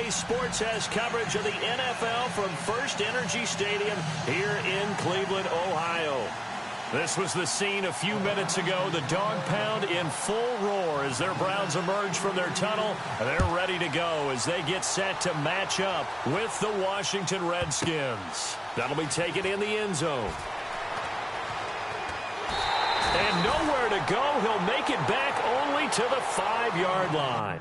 toway Sports has coverage of the NFL from First Energy Stadium here in Cleveland, Ohio. This was the scene a few minutes ago. The dog pound in full roar as their Browns emerge from their tunnel. They're ready to go as they get set to match up with the Washington Redskins. That'll be taken in the end zone. And nowhere to go. He'll make it back only to the 5-yard line.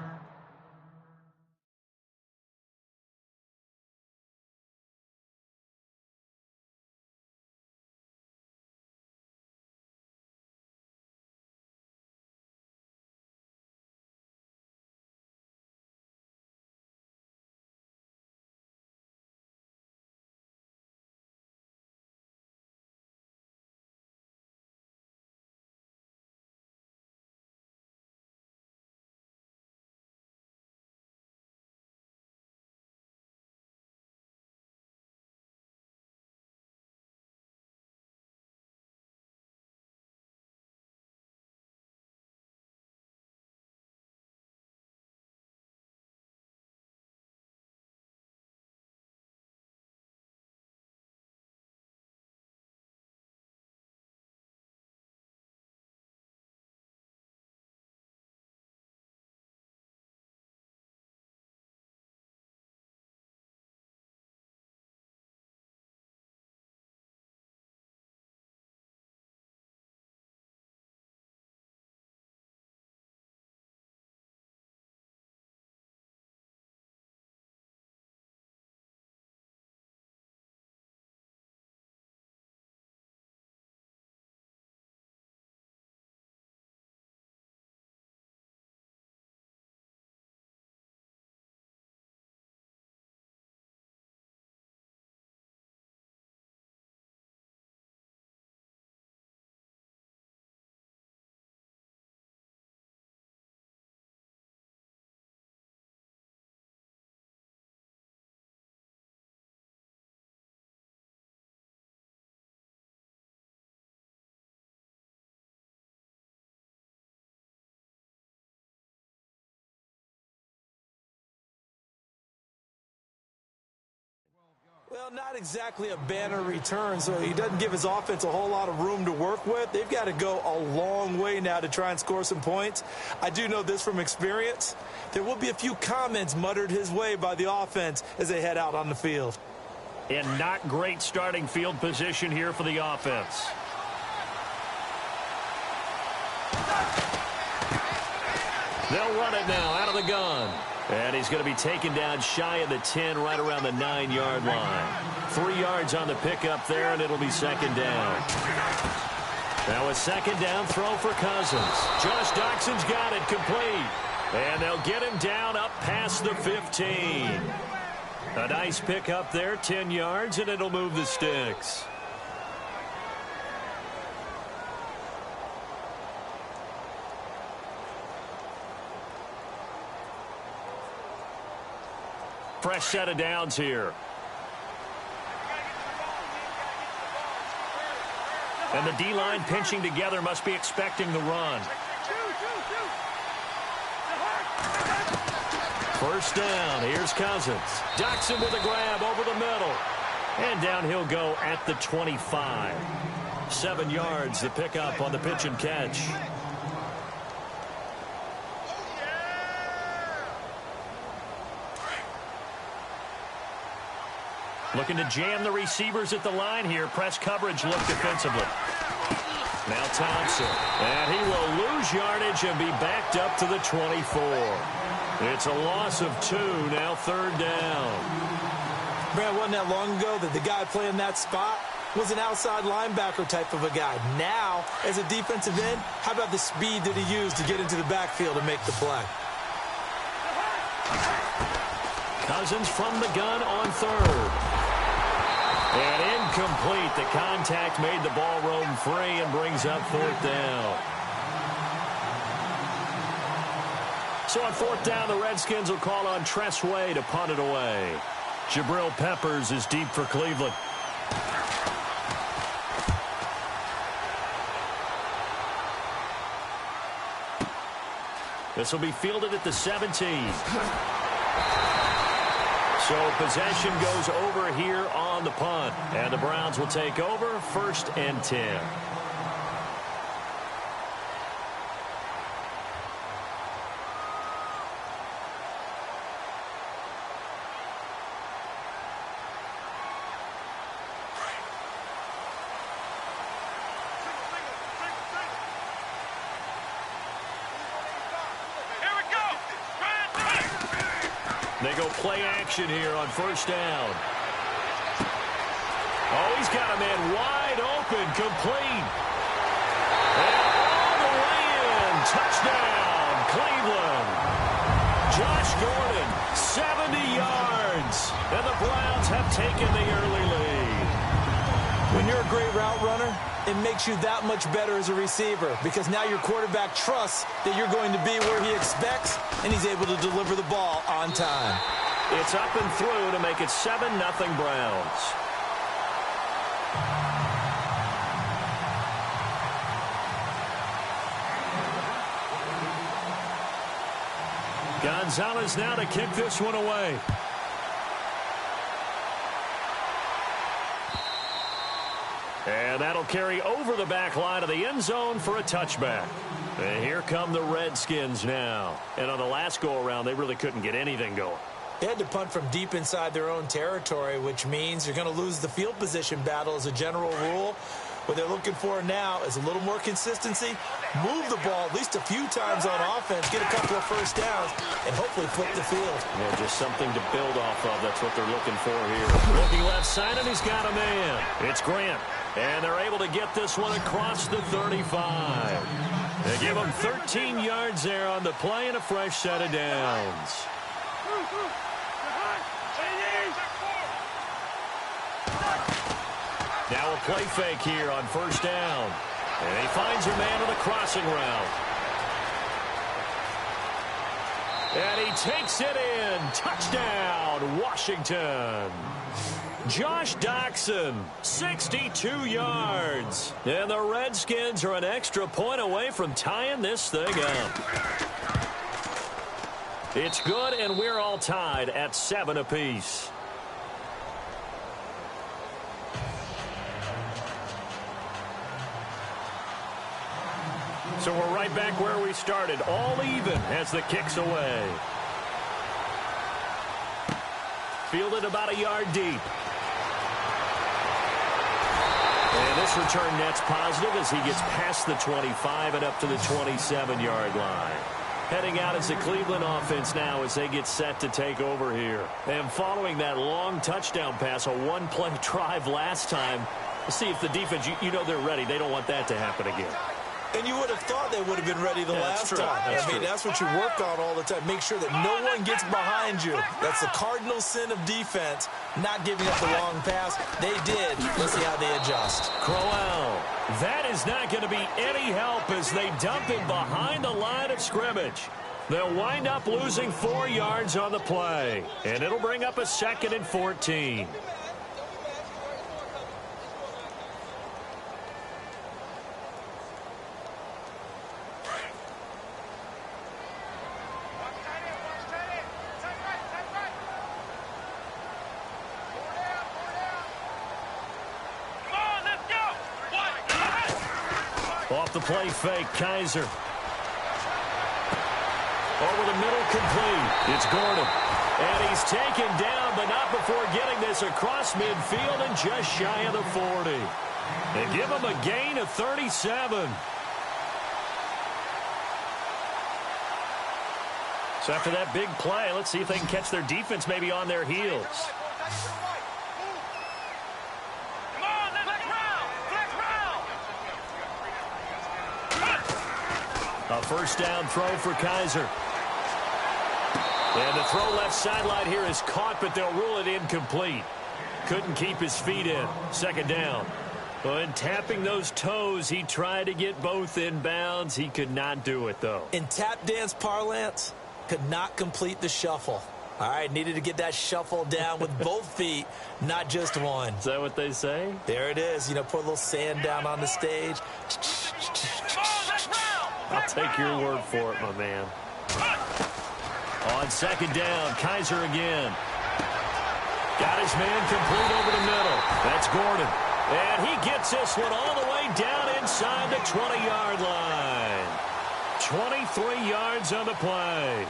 Well, not exactly a banner return, so he doesn't give his offense a whole lot of room to work with. They've got to go a long way now to try and score some points. I do know this from experience. There will be a few comments muttered his way by the offense as they head out on the field. And not great starting field position here for the offense. They'll run it now out of the gun. And he's going to be taken down shy of the 10, right around the 9-yard line. 3 yards on the pickup there, and it'll be second down. Now a second down throw for Cousins. Josh Doxson's got it complete. And they'll get him down up past the 15. A nice pickup there, 10 yards, and it'll move the sticks. Fresh set of downs here. And the D-line pinching together must be expecting the run. First down. Here's Cousins. Doxson with a grab over the middle. And down he'll go at the 25. 7 yards the pickup on the pitch and catch. Looking to jam the receivers at the line here. Press coverage look defensively. Now Thompson. And he will lose yardage and be backed up to the 24. It's a loss of 2. Now third down. Brad, wasn't that long ago that the guy playing that spot was an outside linebacker type of a guy. Now, as a defensive end, how about the speed that he used to get into the backfield and make the play? Cousins from the gun on third. And incomplete. The contact made the ball roam free and brings up fourth down. So on fourth down, the Redskins will call on Tressway to punt it away. Jabril Peppers is deep for Cleveland. This will be fielded at the 17. So possession goes over here on the punt. And the Browns will take over 1st and 10. They go play action here on 1st down. Oh, he's got a man wide open, complete. And all the way in. Touchdown, Cleveland. Josh Gordon, 70 yards. And the Browns have taken the early lead. When you're a great route runner, it makes you that much better as a receiver because now your quarterback trusts that you're going to be where he expects, and he's able to deliver the ball on time. It's up and through to make it 7-0 Browns. Gonzalez now to kick this one away. And that'll carry over the back line of the end zone for a touchback. And here come the Redskins now. And on the last go-around, they really couldn't get anything going. They had to punt from deep inside their own territory, which means you're going to lose the field position battle as a general rule. What they're looking for now is a little more consistency, move the ball at least a few times on offense, get a couple of first downs, and hopefully flip the field. Yeah, just something to build off of. That's what they're looking for here. Looking left side, and he's got a man. It's Grant. And they're able to get this one across the 35. They give him 13 yards there on the play and a fresh set of downs. Now a play fake here on 1st down. And he finds a man on the crossing route. And he takes it in. Touchdown, Washington. Josh Doxson, 62 yards. And the Redskins are an extra point away from tying this thing up. It's good, and we're all tied at 7 apiece. So we're right back where we started, all even as the kick's away. Fielded about a yard deep. And this return net's positive as he gets past the 25 and up to the 27-yard line. Heading out as the Cleveland offense now as they get set to take over here. And following that long touchdown pass, a one-play drive last time, see if the defense, you know they're ready. They don't want that to happen again. And you would have thought they would have been ready the last time. That's what you work on all the time. Make sure that no one gets behind you. That's the cardinal sin of defense, not giving up the long pass. They did. Let's see how they adjust. Crowell. That is not going to be any help as they dump him behind the line of scrimmage. They'll wind up losing 4 yards on the play. And it'll bring up a 2nd and 14. Off the play fake, Kaiser. Over the middle, complete. It's Gordon. And he's taken down, but not before getting this across midfield and just shy of the 40. They give him a gain of 37. So after that big play, let's see if they can catch their defense maybe on their heels. A first down throw for Kaiser. And the throw left sideline here is caught, but they'll rule it incomplete. Couldn't keep his feet in. 2nd down. Well, in tapping those toes, he tried to get both in bounds. He could not do it, though. In tap dance parlance, could not complete the shuffle. All right, needed to get that shuffle down with both feet, not just one. Is that what they say? There it is. You know, put a little sand down on the stage. I'll take your word for it, my man. On 2nd down, Kaiser again. Got his man complete over the middle. That's Gordon. And he gets this one all the way down inside the 20-yard line. 23 yards on the play.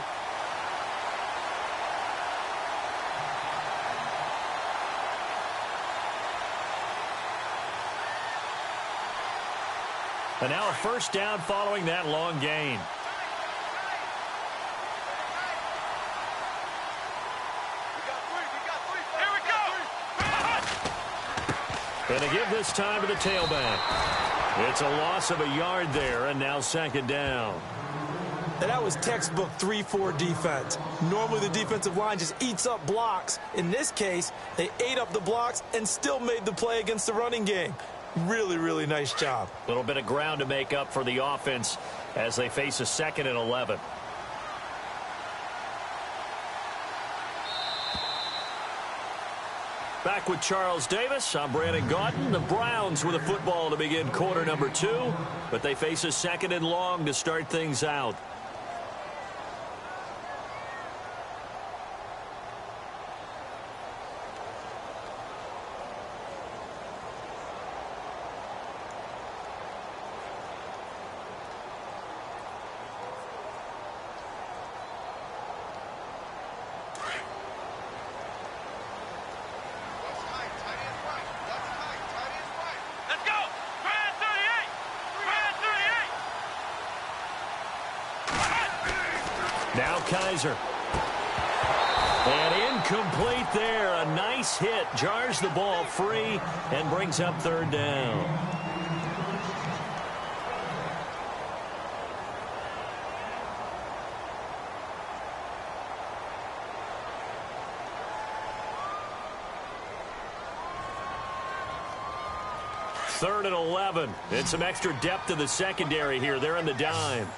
And now a first down following that long gain. And they give this time to the tailback. It's a loss of a yard there, and now second down. And that was textbook 3-4 defense. Normally the defensive line just eats up blocks. In this case, they ate up the blocks and still made the play against the running game. Really, really nice job. A little bit of ground to make up for the offense as they face a 2nd and 11. Back with Charles Davis. I'm Brandon Gaudin. The Browns with a football to begin quarter number 2, but they face a 2nd and long to start things out. Now Kaiser. And incomplete there. A nice hit. Jars the ball free and brings up third down. Third and 11. And some extra depth to the secondary here. They're in the dime.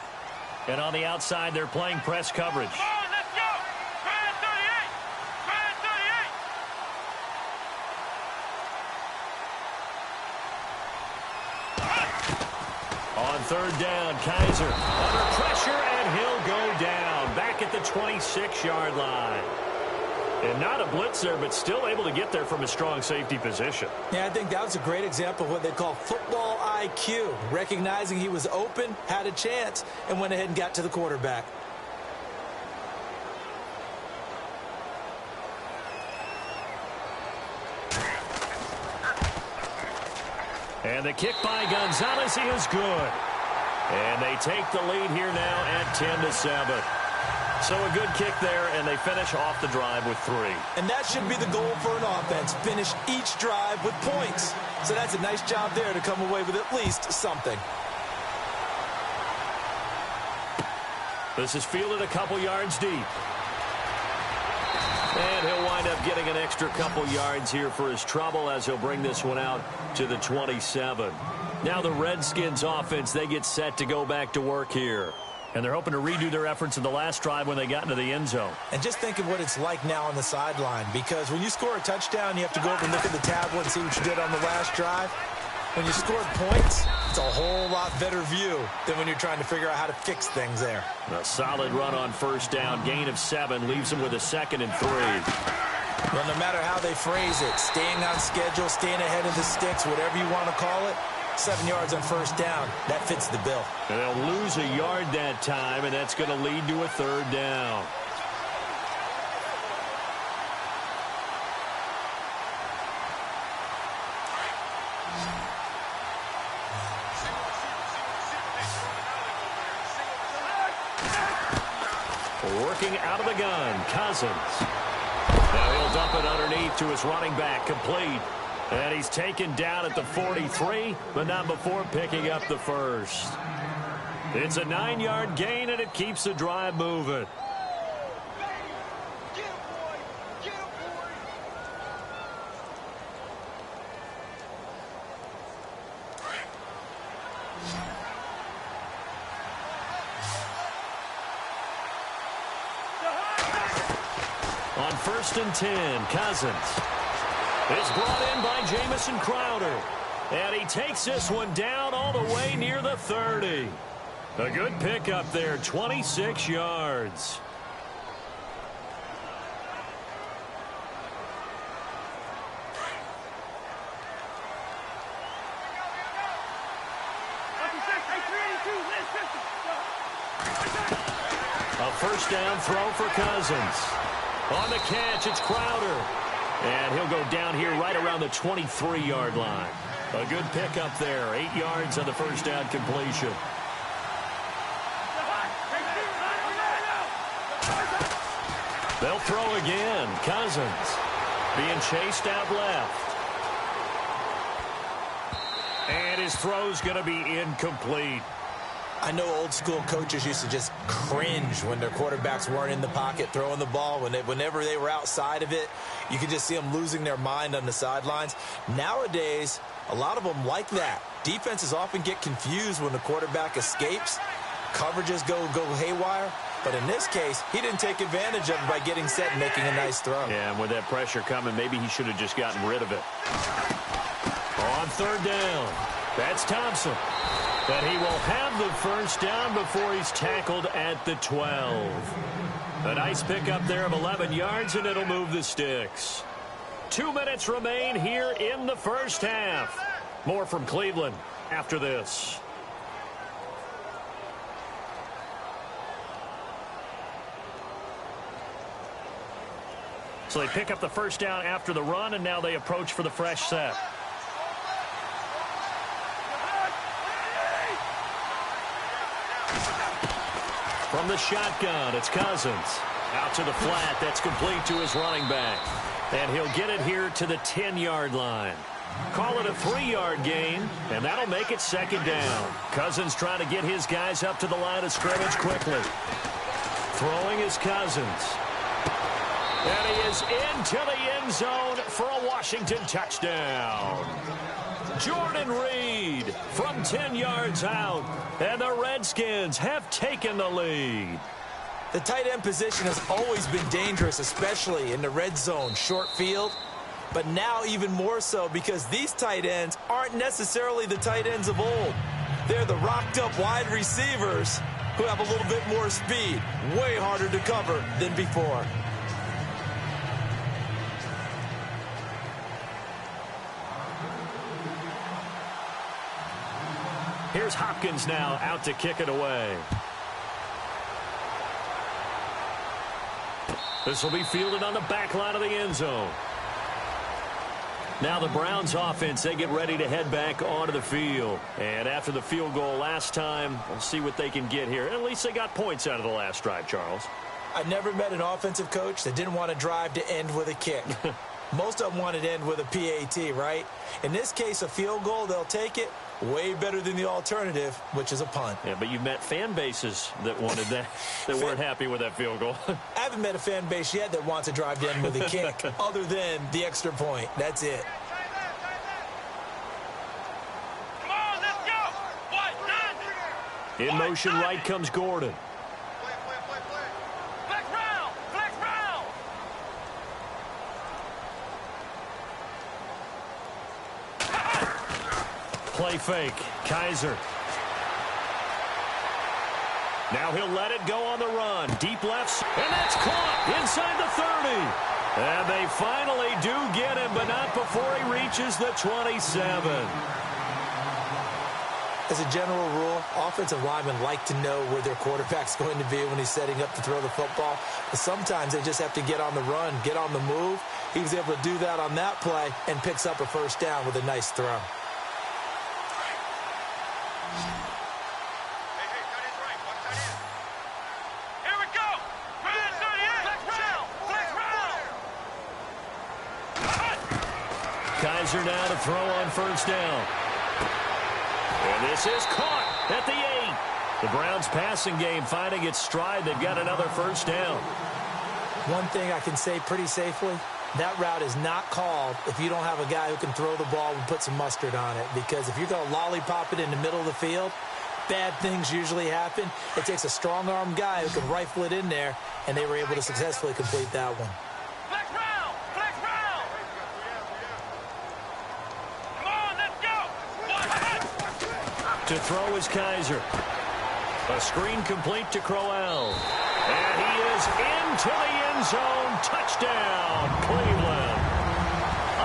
And on the outside, they're playing press coverage. Come on, let's go! Try it 38! Try it 38! On third down, Kaiser under pressure, and he'll go down. Back at the 26-yard line. And not a blitzer, but still able to get there from a strong safety position. Yeah, I think that was a great example of what they call football IQ. Recognizing he was open, had a chance, and went ahead and got to the quarterback. And the kick by Gonzalez is good. And they take the lead here now at 10-7. So a good kick there, and they finish off the drive with 3. And that should be the goal for an offense. Finish each drive with points. So that's a nice job there to come away with at least something. This is fielded a couple yards deep. And he'll wind up getting an extra couple yards here for his trouble as he'll bring this one out to the 27. Now the Redskins offense, they get set to go back to work here. And they're hoping to redo their efforts in the last drive when they got into the end zone. And just think of what it's like now on the sideline, because when you score a touchdown, you have to go over and look at the tablet and see what you did on the last drive. When you scored points, it's a whole lot better view than when you're trying to figure out how to fix things there. A solid run on first down, gain of 7, leaves them with a 2nd and 3. Well, no matter how they phrase it, staying on schedule, staying ahead of the sticks, whatever you want to call it, 7 yards on first down, that fits the bill. And they'll lose a yard that time, and that's going to lead to a third down. Working out of the gun, Cousins. Now he'll dump it underneath to his running back, complete. And he's taken down at the 43, but not before picking up the first. It's a 9-yard gain, and it keeps the drive moving. On 1st and 10, Cousins is brought in by Jamison Crowder. And he takes this one down all the way near the 30. A good pickup there, 26 yards. first down throw for Cousins. On the catch, it's Crowder. And he'll go down here right around the 23-yard line. A good pickup there. 8 yards on the first down completion. They'll throw again. Cousins being chased out left. And his throw's going to be incomplete. I know old school coaches used to just cringe when their quarterbacks weren't in the pocket throwing the ball. Whenever they were outside of it, you could just see them losing their mind on the sidelines. Nowadays, a lot of them like that. Defenses often get confused when the quarterback escapes. Coverages go haywire. But in this case, he didn't take advantage of it by getting set and making a nice throw. Yeah, and with that pressure coming, maybe he should have just gotten rid of it. On third down, that's Thompson. But he will have the first down before he's tackled at the 12. A nice pickup there of 11 yards, and it'll move the sticks. 2 minutes remain here in the first half. More from Cleveland after this. So they pick up the first down after the run, and now they approach for the fresh set. From the shotgun, it's Cousins. Out to the flat. That's complete to his running back. And he'll get it here to the 10-yard line. Call it a 3-yard gain, and that'll make it second down. Cousins trying to get his guys up to the line of scrimmage quickly. Throwing is Cousins. And he is into the end zone for a Washington touchdown. Jordan Reed from 10 yards out, and the Redskins have taken the lead. The tight end position has always been dangerous, especially in the red zone, short field. But now even more so because these tight ends aren't necessarily the tight ends of old. They're the rocked-up wide receivers who have a little bit more speed, way harder to cover than before. Here's Hopkins now out to kick it away. This will be fielded on the back line of the end zone. Now the Browns offense, they get ready to head back onto the field. And after the field goal last time, we'll see what they can get here. At least they got points out of the last drive, Charles. I've never met an offensive coach that didn't want to drive to end with a kick. Most of them wanted to end with a PAT, right? In this case, a field goal, they'll take it. Way better than the alternative, which is a punt. Yeah, but you've met fan bases that wanted that, that weren't happy with that field goal. I haven't met a fan base yet that wants to drive to end with a kick, other than the extra point. That's it. Come on, let's go. In motion right comes Gordon. Flex round, flex round. Play fake. Kaiser. Now he'll let it go on the run. Deep left. And that's caught inside the 30. And they finally do get him, but not before he reaches the 27. As a general rule, offensive linemen like to know where their quarterback's going to be when he's setting up to throw the football. But sometimes they just have to get on the run, get on the move. He was able to do that on that play and picks up a first down with a nice throw. Kaiser now to throw on first down. And this is caught at the 8. The Browns passing game finding its stride. They've got another first down. One thing I can say pretty safely, that route is not called if you don't have a guy who can throw the ball and put some mustard on it. Because if you're going to lollipop it in the middle of the field, bad things usually happen. It takes a strong-arm guy who can rifle it in there, and they were able to successfully complete that one. Flex round, flex round. Come on, let's go. To throw is Kaiser. A screen complete to Crowell. And he is into the end zone. Touchdown, Cleveland.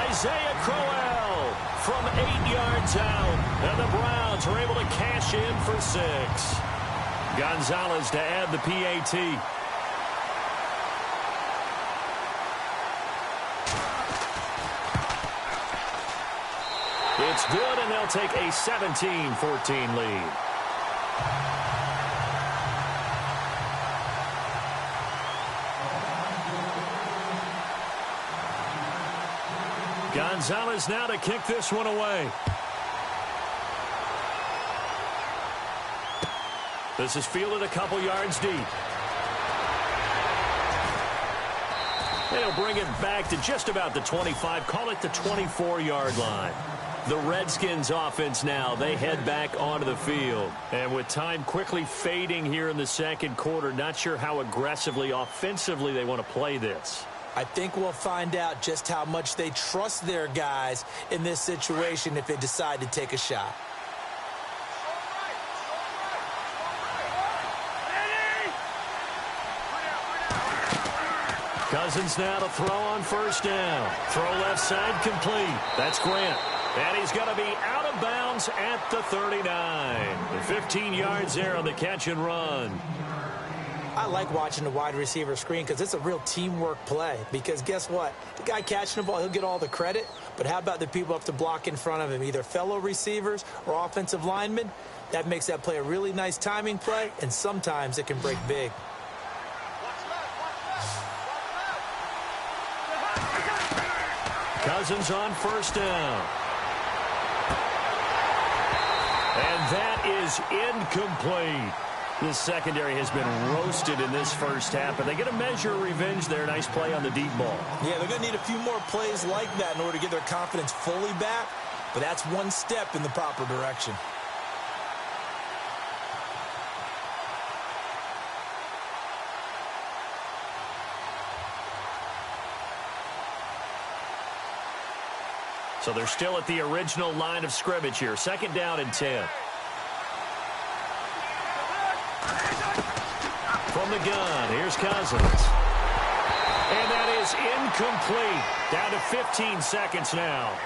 Isaiah Crowell from 8 yards out. And the Browns are able to cash in for 6. Gonzalez to add the PAT. It's good, and they'll take a 17-14 lead. Gonzalez now to kick this one away. This is fielded a couple yards deep. They'll bring it back to just about the 25, call it the 24-yard line. The Redskins offense now, they head back onto the field. And with time quickly fading here in the second quarter, not sure how aggressively, offensively they want to play this. I think we'll find out just how much they trust their guys in this situation if they decide to take a shot. Cousins now to throw on first down. Throw left side complete. That's Grant. And he's going to be out of bounds at the 39. 15 yards there on the catch and run. I like watching the wide receiver screen because it's a real teamwork play. Because guess what? The guy catching the ball, he'll get all the credit. But how about the people up to block in front of him, either fellow receivers or offensive linemen? That makes that play a really nice timing play, and sometimes it can break big. Cousins on first down. And that is incomplete. The secondary has been roasted in this first half, but they get a measure of revenge there. Nice play on the deep ball. Yeah, they're going to need a few more plays like that in order to get their confidence fully back, but that's one step in the proper direction. So they're still at the original line of scrimmage here. Second down and 10. From the gun, here's Cousins. And that is incomplete. Down to 15 seconds now.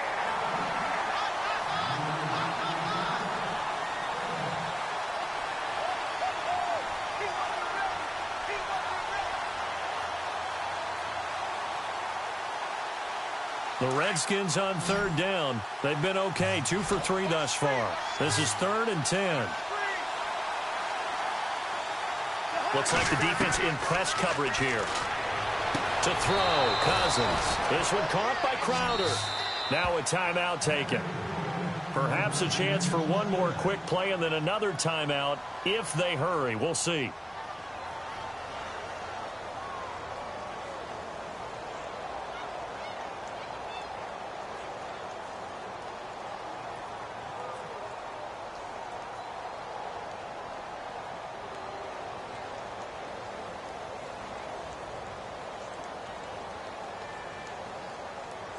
The Redskins on third down. They've been okay, 2 for 3 thus far. This is 3rd and 10. Looks like the defense in press coverage here. To throw, Cousins. This one caught by Crowder. Now a timeout taken. Perhaps a chance for one more quick play and then another timeout if they hurry. We'll see.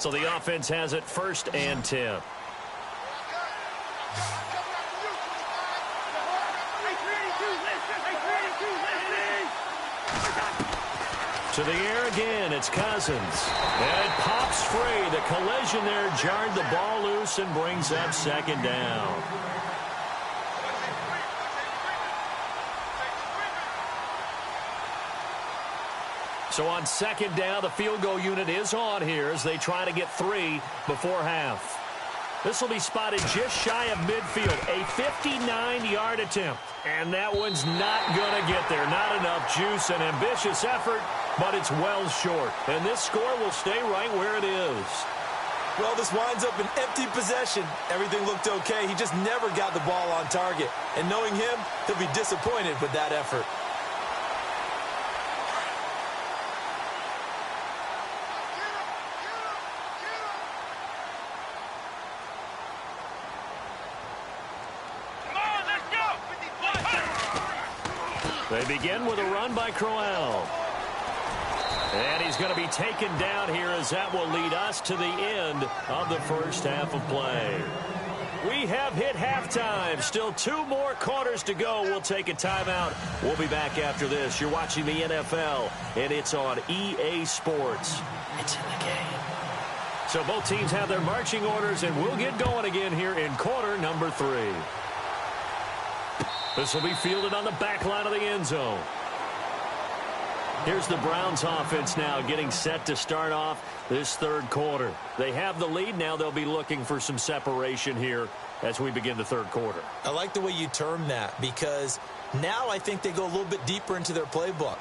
So the offense has it 1st and 10. To the air again, it's Cousins. And it pops free. The collision there jarred the ball loose and brings up 2nd down. So on 2nd down, the field goal unit is on here as they try to get 3 before half. This will be spotted just shy of midfield, a 59-yard attempt. And that one's not going to get there. Not enough juice, an ambitious effort, but it's well short. And this score will stay right where it is. Well, this winds up an empty possession. Everything looked okay. He just never got the ball on target. And knowing him, he'll be disappointed with that effort. They begin with a run by Crowell. And he's going to be taken down here as that will lead us to the end of the first half of play. We have hit halftime. Still 2 more quarters to go. We'll take a timeout. We'll be back after this. You're watching the NFL, and it's on EA Sports. It's in the game. So both teams have their marching orders, and we'll get going again here in quarter number 3. This will be fielded on the back line of the end zone. Here's the Browns offense now getting set to start off this third quarter. They have the lead. Now they'll be looking for some separation here as we begin the third quarter. I like the way you term that because now I think they go a little bit deeper into their playbook.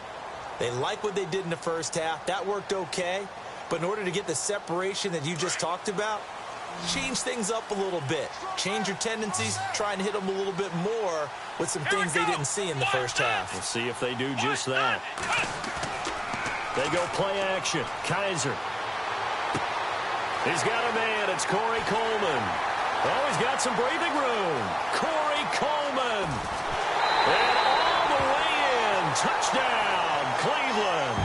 They like what they did in the first half. That worked okay. But in order to get the separation that you just talked about, change things up a little bit. Change your tendencies, try and hit them a little bit more with some things they didn't see in the first half. We'll see if they do just that. They go play action. Kaiser. He's got a man. It's Corey Coleman. Oh, he's got some breathing room. Corey Coleman. And all the way in. Touchdown, Cleveland.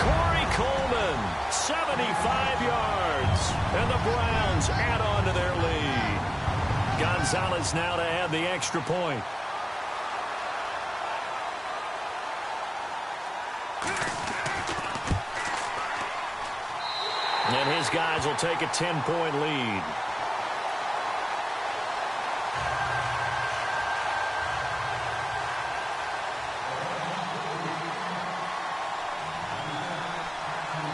Corey Coleman, 75 yards. And the Browns add on to their lead. Gonzalez now to add the extra point. And his guys will take a 10-point lead.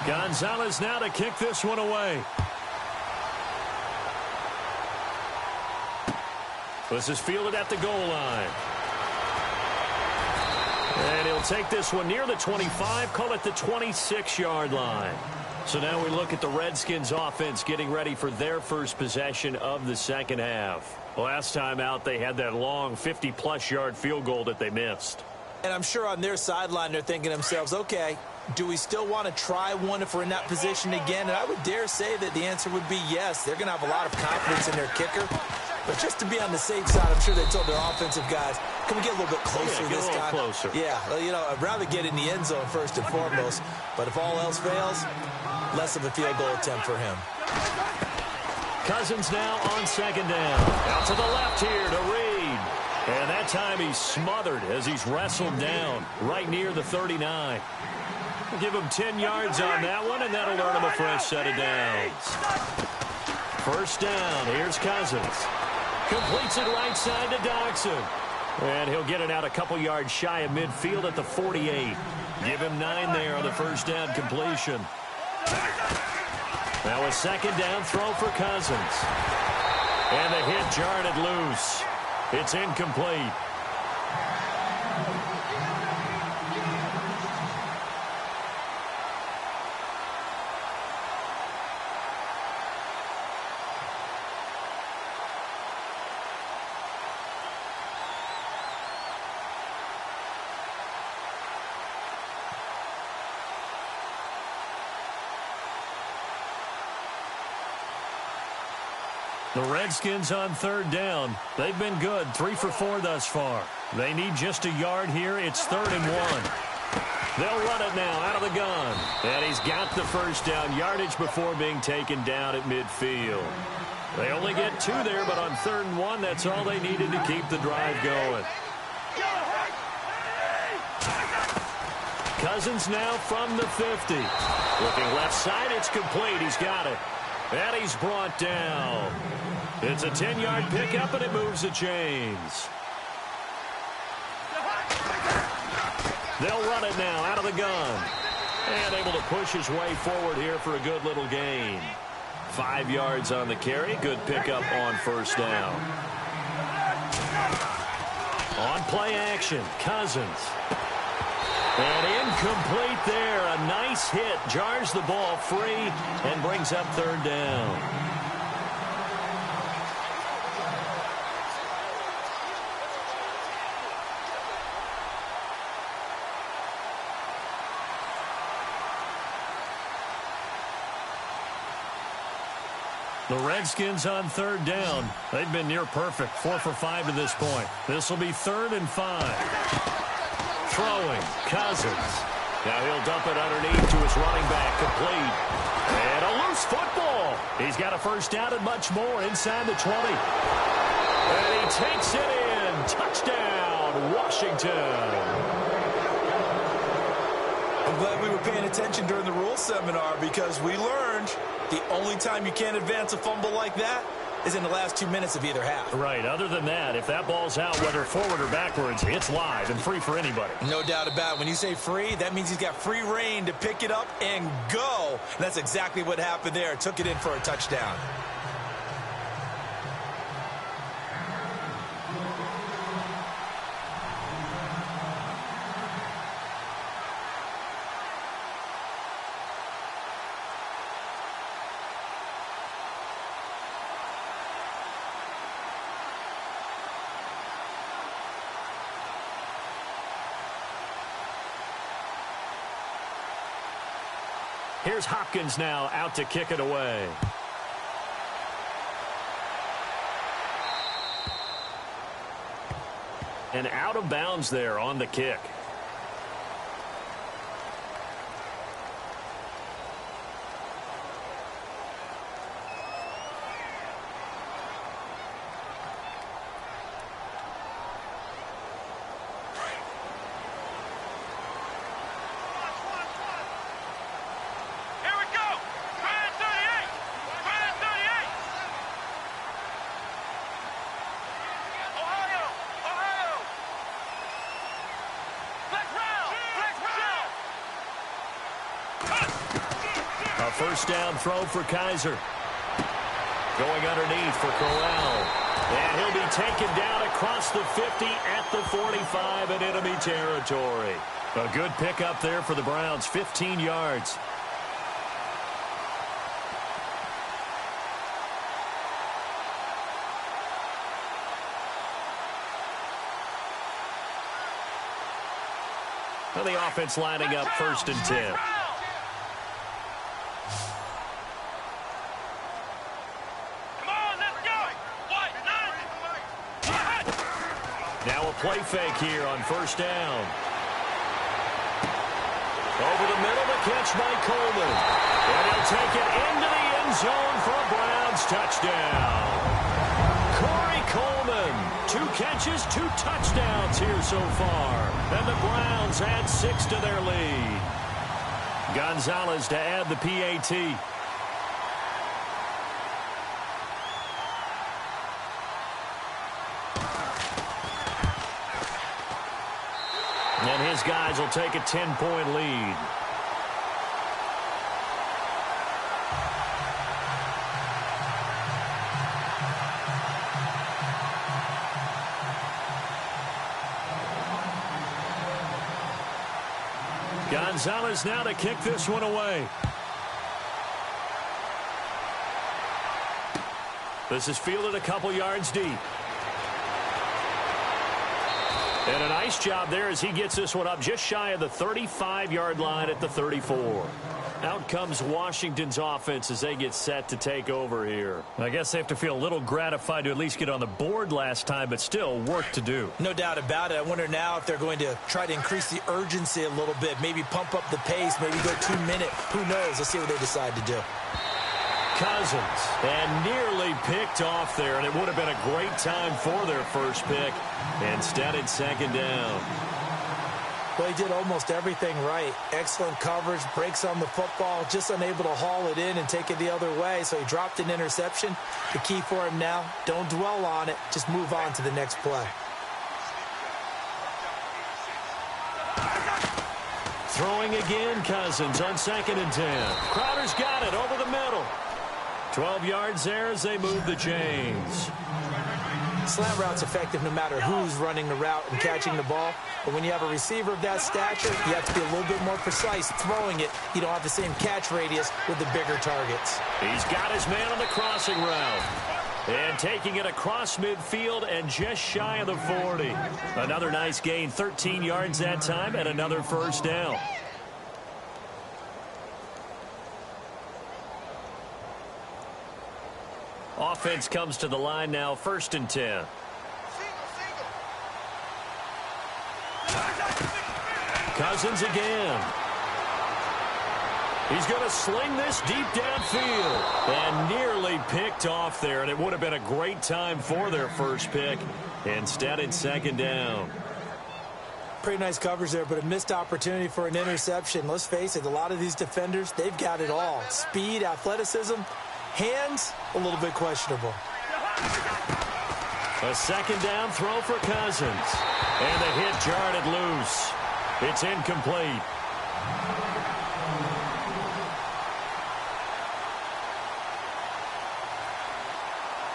Gonzalez now to kick this one away. This is fielded at the goal line. And he'll take this one near the 25, call it the 26-yard line. So now we look at the Redskins offense getting ready for their first possession of the second half. Last time out, they had that long 50-plus yard field goal that they missed. And I'm sure on their sideline, they're thinking to themselves, okay, do we still want to try one if we're in that position again? And I would dare say that the answer would be yes. They're going to have a lot of confidence in their kicker. But just to be on the safe side, I'm sure they told their offensive guys, can we get a little bit closer this time? Closer. Yeah, well, you know, I'd rather get in the end zone first and foremost. But if all else fails, less of a field goal attempt for him. Cousins now on second down. Out to the left here to Reed. And that time he's smothered as he's wrestled down right near the 39. We'll give him 10 yards on that one, and that'll earn him a fresh set of downs. First down. Here's Cousins. Completes it right side to Doxson. And he'll get it out a couple yards shy of midfield at the 48. Give him 9 there on the first down completion. Now a second down throw for Cousins. And the hit jarred it loose. It's incomplete. The Redskins on third down. They've been good, 3 for 4 thus far. They need just a yard here. It's 3rd and 1. They'll run it now out of the gun. And he's got the first down yardage before being taken down at midfield. They only get 2 there, but on 3rd and 1, that's all they needed to keep the drive going. Cousins now from the 50. Looking left side, it's complete. He's got it. And he's brought down. It's a 10-yard pickup, and it moves the chains. They'll run it now out of the gun. And able to push his way forward here for a good little gain. 5 yards on the carry. Good pickup on first down. On play action, Cousins. And incomplete there. A nice hit. Jars the ball free and brings up 3rd down. The Redskins on 3rd down. They've been near perfect. 4 for 5 to this point. This will be 3rd and 5. Throwing, Cousins. Now he'll dump it underneath to his running back, complete. And a loose football. He's got a first down and much more inside the 20. And he takes it in. Touchdown, Washington. I'm glad we were paying attention during the rules seminar because we learned the only time you can't advance a fumble like that is in the last 2 minutes of either half. Right. Other than that, if that ball's out, whether forward or backwards, it's live and free for anybody. No doubt about it. When you say free, that means he's got free reign to pick it up and go. And that's exactly what happened there. Took it in for a touchdown. Here's Hopkins now out to kick it away. And out of bounds there on the kick. First down throw for Kaiser. Going underneath for Corral. And he'll be taken down across the 50 at the 45 in enemy territory. A good pickup there for the Browns, 15 yards. Well, the offense lining up 1st and 10. Now a play fake here on 1st down. Over the middle, the catch by Coleman. And he'll take it into the end zone for a Browns touchdown. Corey Coleman, 2 catches, 2 touchdowns here so far. And the Browns add 6 to their lead. Gonzalez to add the PAT. And his guys will take a 10-point lead. Gonzalez now to kick this one away. This is fielded a couple yards deep. And a nice job there as he gets this one up just shy of the 35-yard line at the 34. Out comes Washington's offense as they get set to take over here. I guess they have to feel a little gratified to at least get on the board last time, but still work to do. No doubt about it. I wonder now if they're going to try to increase the urgency a little bit, maybe pump up the pace, maybe go 2 minute. Who knows? Let's see what they decide to do. Cousins, and nearly picked off there, and it would have been a great time for their first pick. Instead, it's 2nd down. Well, he did almost everything right. Excellent coverage, breaks on the football, just unable to haul it in and take it the other way, so he dropped an interception. The key for him now, don't dwell on it, just move on to the next play. Throwing again, Cousins on 2nd and 10. Crowder's got it over the middle. 12 yards there as they move the chains. Slant route's effective no matter who's running the route and catching the ball. But when you have a receiver of that stature, you have to be a little bit more precise throwing it. You don't have the same catch radius with the bigger targets. He's got his man on the crossing route. And taking it across midfield and just shy of the 40. Another nice gain, 13 yards that time, and another 1st down. Offense comes to the line now, 1st and 10. Cousins again. He's going to sling this deep downfield. And nearly picked off there, and it would have been a great time for their first pick. Instead, it's 2nd down. Pretty nice coverage there, but a missed opportunity for an interception. Let's face it, a lot of these defenders, they've got it all. Speed, athleticism, hands, a little bit questionable. A second down throw for Cousins. And the hit jarred it loose. It's incomplete.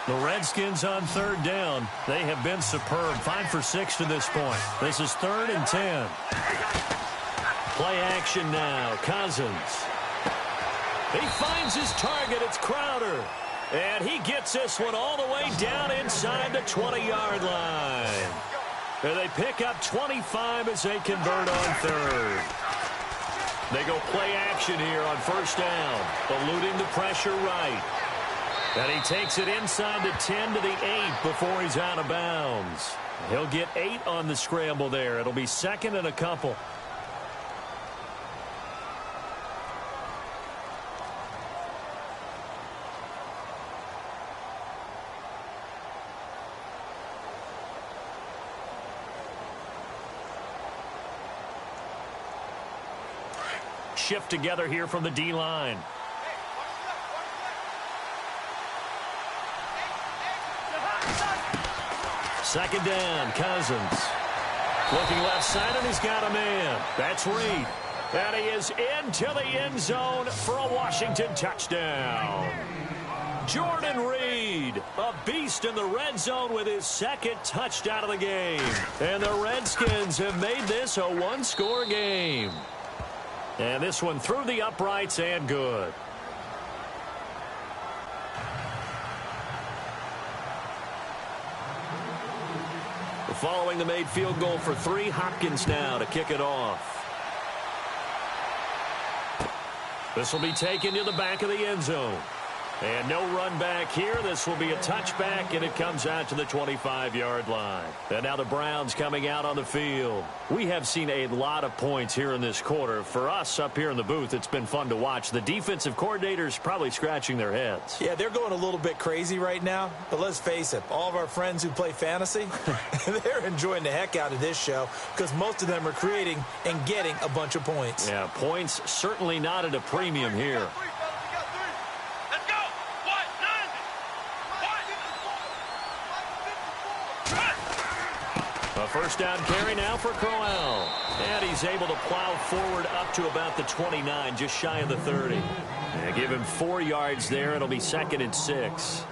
The Redskins on third down. They have been superb. 5 for 6 to this point. This is 3rd and 10. Play action now. Cousins. He finds his target. It's Crowder. And he gets this one all the way down inside the 20-yard line. And they pick up 25 as they convert on third. They go play action here on first down. Eluding the pressure right. And he takes it inside the 10 to the 8 before he's out of bounds. He'll get 8 on the scramble there. It'll be 2nd and a couple. Shift together here from the D-line. Second down, Cousins. Looking left side, and he's got a man. That's Reed. And he is into the end zone for a Washington touchdown. Jordan Reed, a beast in the red zone with his 2nd touchdown of the game. And the Redskins have made this a one-score game. And this one through the uprights and good. Following the made field goal for 3, Hopkins now to kick it off. This will be taken to the back of the end zone. And no run back here. This will be a touchback, and it comes out to the 25-yard line. And now the Browns coming out on the field. We have seen a lot of points here in this quarter. For us up here in the booth, it's been fun to watch. The defensive coordinators probably scratching their heads. Yeah, they're going a little bit crazy right now. But let's face it, all of our friends who play fantasy, they're enjoying the heck out of this show because most of them are creating and getting a bunch of points. Yeah, points certainly not at a premium here. A first down carry now for Crowell. And he's able to plow forward up to about the 29, just shy of the 30. And give him 4 yards there. It'll be 2nd and 6.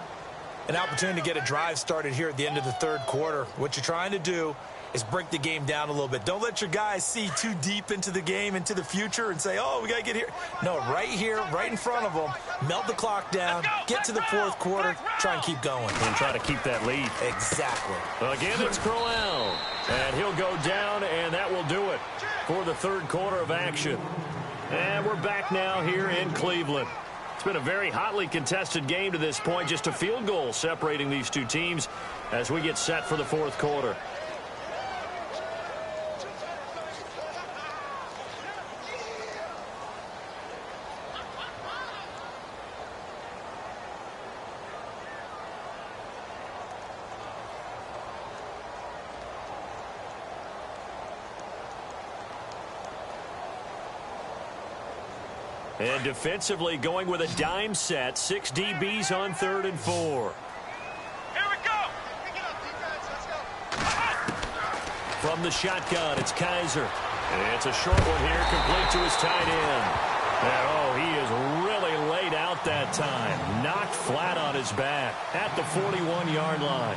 An opportunity to get a drive started here at the end of the third quarter. What you're trying to do is break the game down a little bit. Don't let your guys see too deep into the game, into the future, and say, oh, we got to get here. No, right here, right in front of them, melt the clock down, get to the fourth quarter, try and keep going. And try to keep that lead. Exactly. Again, it's Crowell. And he'll go down, and that will do it for the third quarter of action. And we're back now here in Cleveland. It's been a very hotly contested game to this point. Just a field goal separating these two teams as we get set for the fourth quarter. And defensively going with a dime set. 6 DBs on 3rd and 4. Here we go. From the shotgun, it's Kaiser. And it's a short one here, complete to his tight end. And, oh, he is really laid out that time. Knocked flat on his back at the 41-yard line.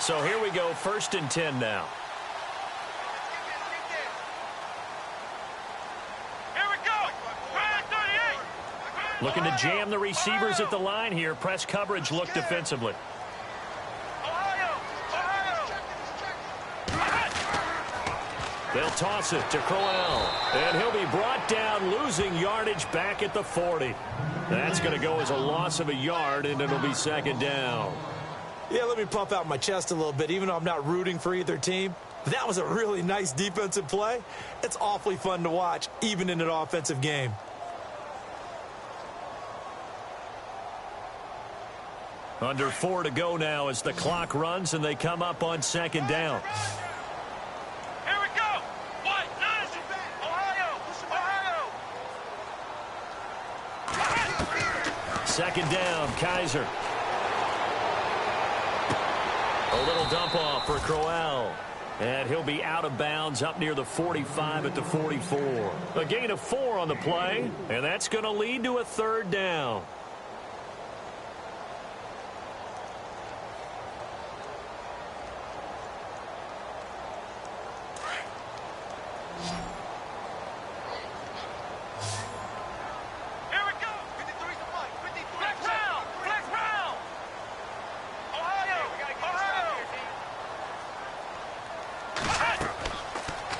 So here we go, 1st and 10 now. Here we go. 38. Looking to jam the receivers at the line here. Press coverage look defensively. They'll toss it to Crowell. And he'll be brought down, losing yardage back at the 40. That's going to go as a loss of a yard, and it'll be 2nd down. Yeah, let me puff out my chest a little bit, even though I'm not rooting for either team. That was a really nice defensive play. It's awfully fun to watch, even in an offensive game. Under 4 to go now as the clock runs and they come up on second down. Here we go. White, nice. Ohio. Second down, Kaiser. A little dump off for Crowell. And he'll be out of bounds up near the 45 at the 44. A gain of 4 on the play, and that's going to lead to a third down.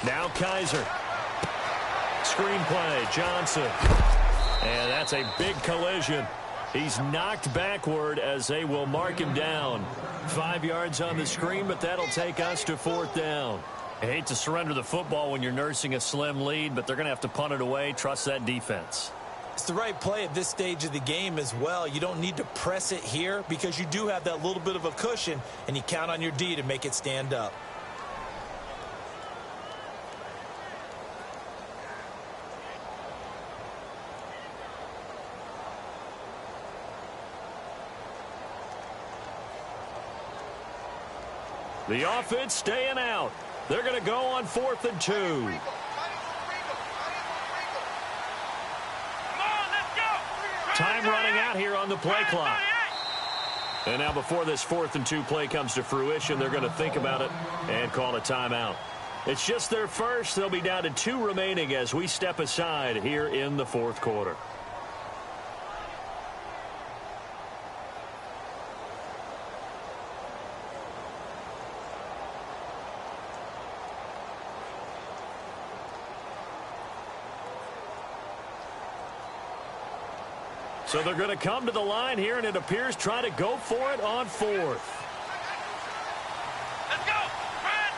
Now Kaiser. Screenplay, Johnson. And that's a big collision. He's knocked backward as they will mark him down. 5 yards on the screen, but that'll take us to fourth down. I hate to surrender the football when you're nursing a slim lead, but they're going to have to punt it away. Trust that defense. It's the right play at this stage of the game as well. You don't need to press it here because you do have that little bit of a cushion, and you count on your D to make it stand up. The offense staying out. They're going to go on 4th and 2. Come on, let's go. Time running out here on the play clock. And now before this 4th and 2 play comes to fruition, they're going to think about it and call a timeout. It's just their first. They'll be down to 2 remaining as we step aside here in the 4th quarter. So they're going to come to the line here, and it appears try to go for it on 4th. Let's go. Brand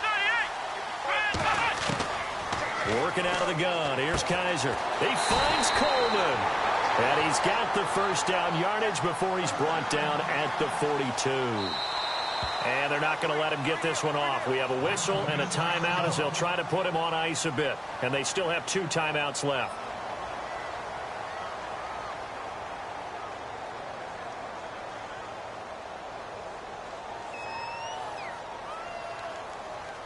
38. Working out of the gun. Here's Kaiser. He finds Coleman. And he's got the first down yardage before he's brought down at the 42. And they're not going to let him get this one off. We have a whistle and a timeout as they'll try to put him on ice a bit. And they still have 2 timeouts left.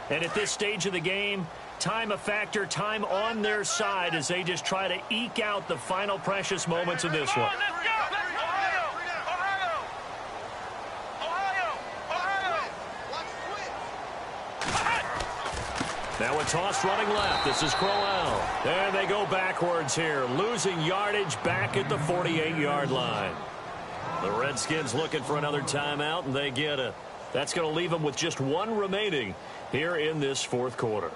And at this stage of the game, time a factor, time on their side as they just try to eke out the final precious moments of this one. Let's go. Ohio. Now a toss running left. This is Crowell. And they go backwards here, losing yardage back at the 48-yard line. The Redskins looking for another timeout, and they get it. That's going to leave them with just 1 remaining here in this 4th quarter.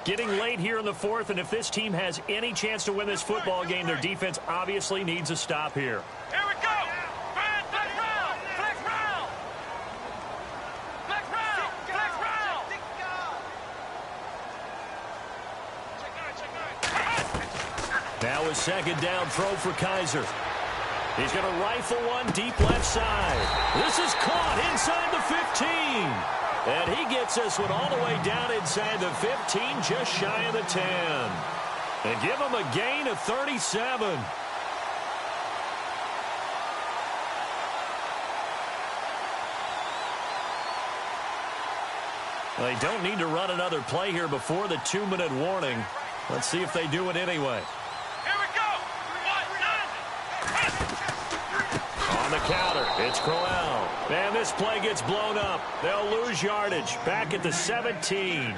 Getting late here in the 4th, and if this team has any chance to win this football game, their defense obviously needs a stop here. Here we go. Flex round. Flex round. Flex round. Flex round. Now a second down throw for Kaiser. He's going to rifle one deep left side. This is caught inside the 15. And he gets this one all the way down inside the 15, just shy of the 10. And give him a gain of 37. They don't need to run another play here before the 2-minute warning. Let's see if they do it anyway. Here we go. On the counter, it's Crowell. And this play gets blown up. They'll lose yardage back at the 17.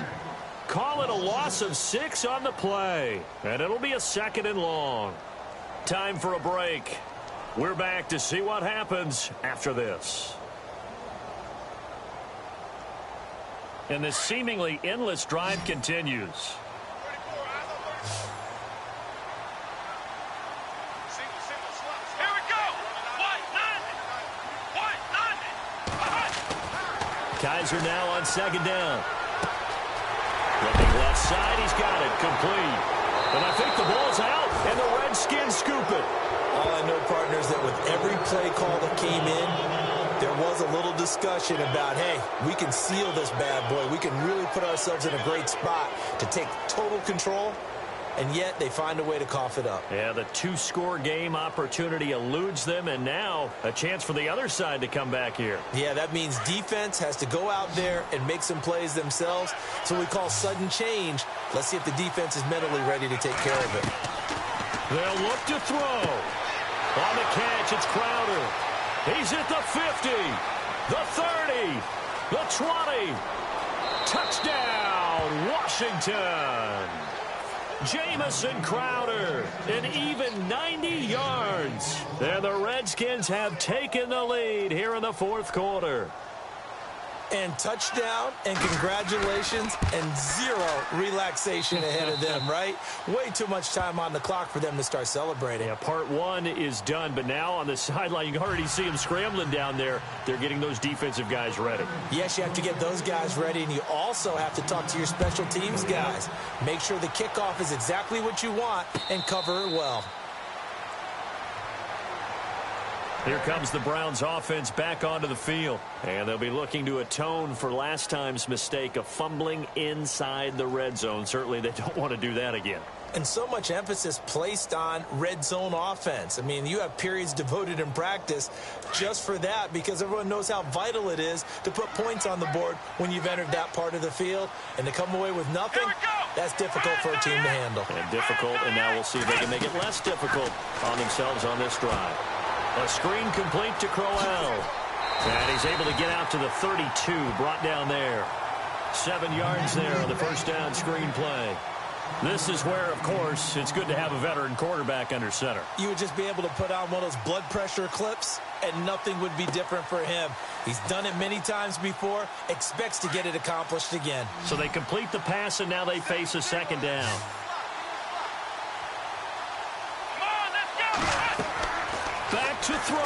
Call it a loss of 6 on the play. And it'll be a 2nd and long. Time for a break. We're back to see what happens after this. And this seemingly endless drive continues. Kaiser now on 2nd down. Looking left side. He's got it. Complete. And I think the ball's out, and the Redskins scoop it. All I know, partners, that with every play call that came in, there was a little discussion about, hey, we can seal this bad boy. We can really put ourselves in a great spot to take total control, and yet they find a way to cough it up. Yeah, the two-score game opportunity eludes them, and now a chance for the other side to come back here. Yeah, that means defense has to go out there and make some plays themselves. So we call sudden change. Let's see if the defense is mentally ready to take care of it. They'll look to throw. On the catch, it's Crowder. He's at the 50, the 30, the 20. Touchdown, Washington. Jamison Crowder, an even 90 yards. And the Redskins have taken the lead here in the fourth quarter. And touchdown, and congratulations, and zero relaxation ahead of them, right? Way too much time on the clock for them to start celebrating. Yeah, part one is done, but now on the sideline, you can already see them scrambling down there. They're getting those defensive guys ready. Yes, you have to get those guys ready, and you also have to talk to your special teams guys. Make sure the kickoff is exactly what you want and cover it well. Here comes the Browns offense back onto the field. And they'll be looking to atone for last time's mistake of fumbling inside the red zone. Certainly they don't want to do that again. And so much emphasis placed on red zone offense. I mean, you have periods devoted in practice just for that because everyone knows how vital it is to put points on the board when you've entered that part of the field. And to come away with nothing, that's difficult for a team to handle. And difficult, and now we'll see if they can make it less difficult on themselves on this drive. A screen complete to Crowell. And he's able to get out to the 32, brought down there. 7 yards there on the first down screen play. This is where, of course, it's good to have a veteran quarterback under center. You would just be able to put on one of those blood pressure clips, and nothing would be different for him. He's done it many times before, expects to get it accomplished again. So they complete the pass, and now they face a second down. Back to throw.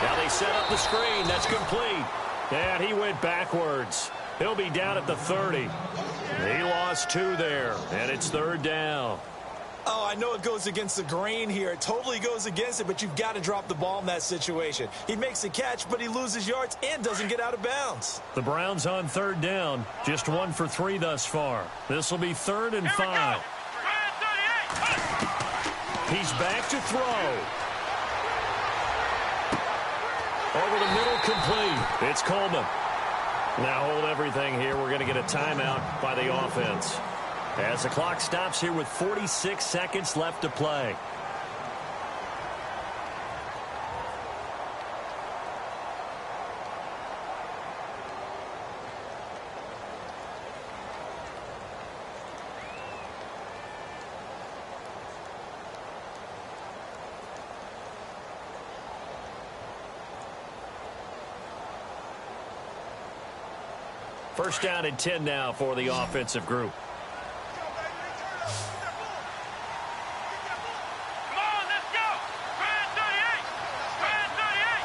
Now they set up the screen. That's complete. And he went backwards. He'll be down at the 30. He lost 2 there, and it's third down. Oh, I know it goes against the grain here. It totally goes against it, but you've got to drop the ball in that situation. He makes the catch, but he loses yards and doesn't get out of bounds. The Browns on third down. Just 1 for 3 thus far. This will be 3rd and 5. He's back to throw. Over the middle, complete. It's Coleman. Now hold everything here. We're going to get a timeout by the offense. As the clock stops here with 46 seconds left to play. First down and 10 now for the offensive group. Come on, let's go. Brand 38. Brand 38.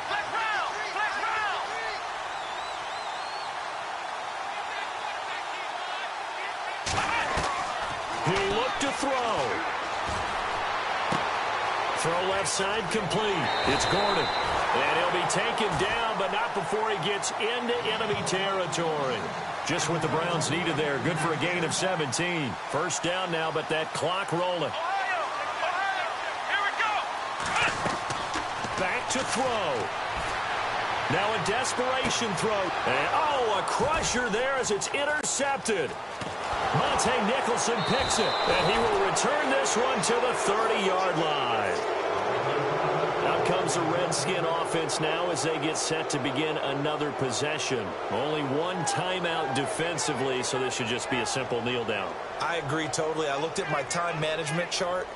Flex round. Flex round. He'll look to throw. Throw left side complete. It's Gordon. And he'll be taken down, but not before he gets into enemy territory. Just what the Browns needed there. Good for a gain of 17. First down now, but that clock rolling. Ohio. Here we go. Back to throw. Now a desperation throw. And, oh, a crusher there as it's intercepted. Monte Nicholson picks it, and he will return this one to the 30-yard line. Out comes the Redskin offense now as they get set to begin another possession. Only 1 timeout defensively, so this should just be a simple kneel down. I agree totally. I looked at my time management chart,